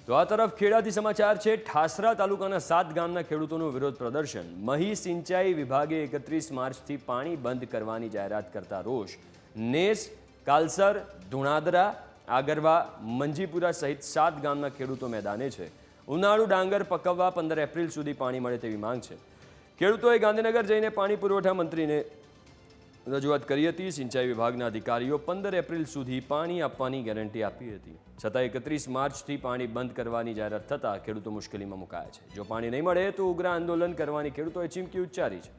તો આ તરફ ખેડાથી સમાચાર છે। ઠાસરા તાલુકાના 7 ગામના ખેડૂતોનું વિરોધ પ્રદર્શન। મહી સિંચાઈ વિભાગે 31 માર્ચથી પાણી બંધ કરવાની જાહેરાત કરતા રોષ। નેસ, કાલસર, ધુણાદરા, આગરવા, મંજીપુરા સહિત 7 ગામના ખેડૂતો મેદાને છે। ઉનાળુ ડાંગર પકવવા 15 એપ્રિલ સુધી પાણી મળે તેવી માંગ છે। ખેડૂતોએ ગાંધીનગર જઈને પાણી પુરવઠા મંત્રીને રજૂઆત કરી હતી। સિંચાઈ વિભાગના અધિકારીઓ 15 એપ્રિલ સુધી પાણી આપવાની ગેરંટી આપી હતી, છતાં 31 માર્ચથી પાણી બંધ કરવાની જાહેરાત થતાં ખેડૂતો મુશ્કેલીમાં મુકાયા છે। જો પાણી નહીં મળે તો ઉગ્ર આંદોલન કરવાની ખેડૂતોએ ચીમકી ઉચ્ચારી છે।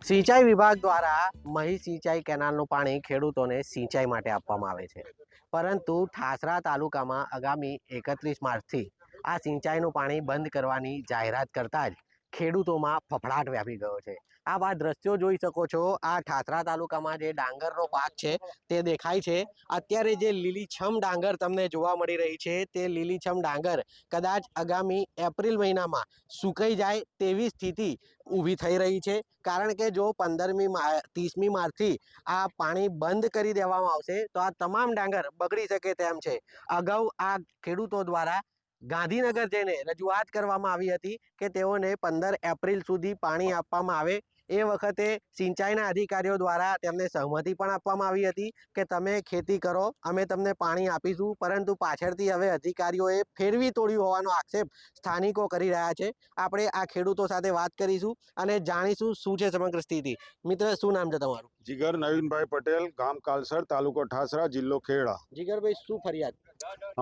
સિંચાઈ વિભાગ દ્વારા મહી સિંચાઈ કેનાલનું પાણી ખેડૂતોને સિંચાઈ માટે આપવામાં આવે છે, પરંતુ ઠાસરા તાલુકામાં આગામી 31 માર્ચથી આ સિંચાઈનું પાણી બંધ કરવાની જાહેરાત કરતાં જ ખેડૂતોમાં ફફડાટ વ્યાપી ગયો છે। આ દ્રશ્યો જોઈ શકો છો। આ ઠાસરા તાલુકામાં જે ડાંગરનો પાક છે તે દેખાય છે। અત્યારે જે લીલીછમ ડાંગર તમને જોવા મળી રહી છે તે લીલીછમ ડાંગર કદાચ આગામી એપ્રિલ મહિનામાં સુકાઈ જાય તેવી સ્થિતિ ઊભી થઈ રહી છે, કારણ કે જો 30મી માર્ચથી આ પાણી બંધ કરી દેવામાં આવશે તો આ તમામ ડાંગર બગડી શકે તેમ છે। અગાઉ આ ખેડૂતો દ્વારા ગાંધીનગર જઈને રજૂઆત કરવામાં આવી હતી કે તેઓને 15 એપ્રિલ સુધી પાણી આપવામાં આવે। એ વખતે સિંચાઈના અધિકારીઓ દ્વારા તેમને સહમતિ પણ આપવામાં આવી હતી કે તમે ખેતી કરો, અમે તમને પાણી આપીશું, પરંતુ પાછળથી હવે અધિકારીઓએ ફેરવી તોડ્યું હોવાનો આક્ષેપ સ્થાનિકો કરી રહ્યા છે। આપણે આ ખેડૂતો સાથે વાત કરીશું અને જાણીશું શું છે સમગ્ર સ્થિતિ। મિત્ર, શું નામ છે તમારું? જીગર નવીનભાઈ પટેલ, ગામ કાલસર, તાલુકો ઠાસરા, જિલ્લો ખેડા। જીગરભાઈ, શું ફરિયાદ?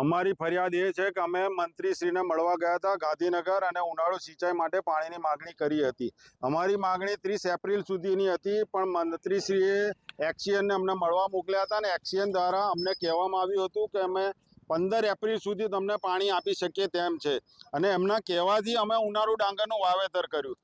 અમારી ફરિયાદ એ છે કે અમે મંત્રીશ્રીને મળવા ગયા હતા ગાંધીનગર અને ઉનાળુ સિંચાઈ માટે પાણીની માગણી કરી હતી। અમારી માગણી 30 એપ્રિલ સુધીની હતી, પણ મંત્રીશ્રીએ એક્સિયનને અમને મળવા મોકલ્યા હતા અને એક્સિયન દ્વારા અમને કહેવામાં આવ્યું હતું કે અમે 15 એપ્રિલ સુધી તમને પાણી આપી શકીએ તેમ છે, અને એમના કહેવાથી અમે ઉનાળુ ડાંગરનું વાવેતર કર્યું।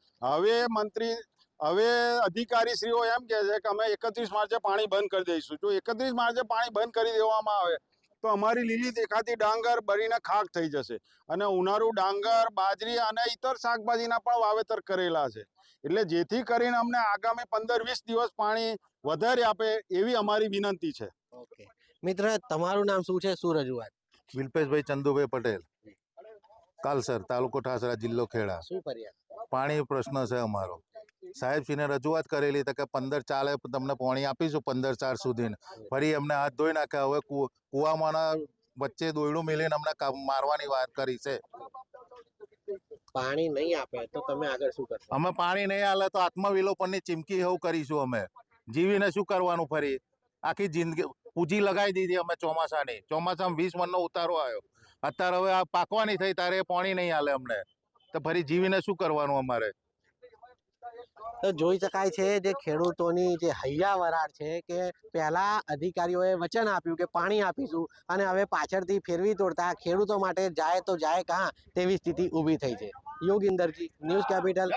હવે અધિકારીશ્રીઓ એમ કહે છે કે અમે 31 માર્ચે પાણી બંધ કરી દઈશું। જો 31 માર્ચે પાણી બંધ કરી દેવામાં આવે તો અમારી લીલી દેખાતી ડાંગર બળીને ખાક થઈ જશે, અને ઉનાળુ ડાંગર, બાજરી અને ઇતર શાકભાજીના પણ વાવેતર કરેલા છે। એટલે જેથી કરીને અમને આગામી 15-20 દિવસ પાણી વધારે આપે એવી અમારી વિનંતી છે। ઓકે મિત્ર, તમારું નામ શું છે, શું રજૂઆત? વિલ્પેશભાઈ ચંદુભાઈ પટેલ, કાલસર, તાલુકો ઠાસરા, જિલ્લો ખેડા। શું ફરિયાદ? પાણી પ્રશ્ન છે અમારો। સાહેબશ્રીને રજૂઆત કરેલી તો કે 15 ચાલે તમને પાણી આપીશું 15/4 સુધી। ફરી એમને હાથ ધોઈ નાખ્યા। હવે કુવામાંના વચ્ચે દોયડું મેલીને અમને મારવાની વાત કરી છે। પાણી નહીં આપે તો તમે આગળ શું કરશો? અમે પાણી નહીં આલે તો આત્મવિલોપનની ચીમકી એવું કરીશું। અમે જીવીને શું કરવાનું? ફરી આખી જિંદગી પૂંજી લગાવી દીધી અમે ચોમાસામાં 20 મણનો ઉતારો આવ્યો। અત્યારે હવે આ પાકવાની થઈ ત્યારે પાણી નહીં આલે અમને, તો ફરી જીવીને શું કરવાનું અમારે? તો જોઈ શકાય છે જે ખેડૂતોની જે હૈયા વરાળ છે કે પહેલા અધિકારીઓએ વચન આપ્યું કે પાણી આપીશું, અને હવે પાછળથી ફેરવી તોડતા ખેડૂતો માટે જાય તો જાય કહાં તેવી સ્થિતિ ઊભી થઈ છે। યોગિંદરજી, ન્યૂઝ કેપિટલ।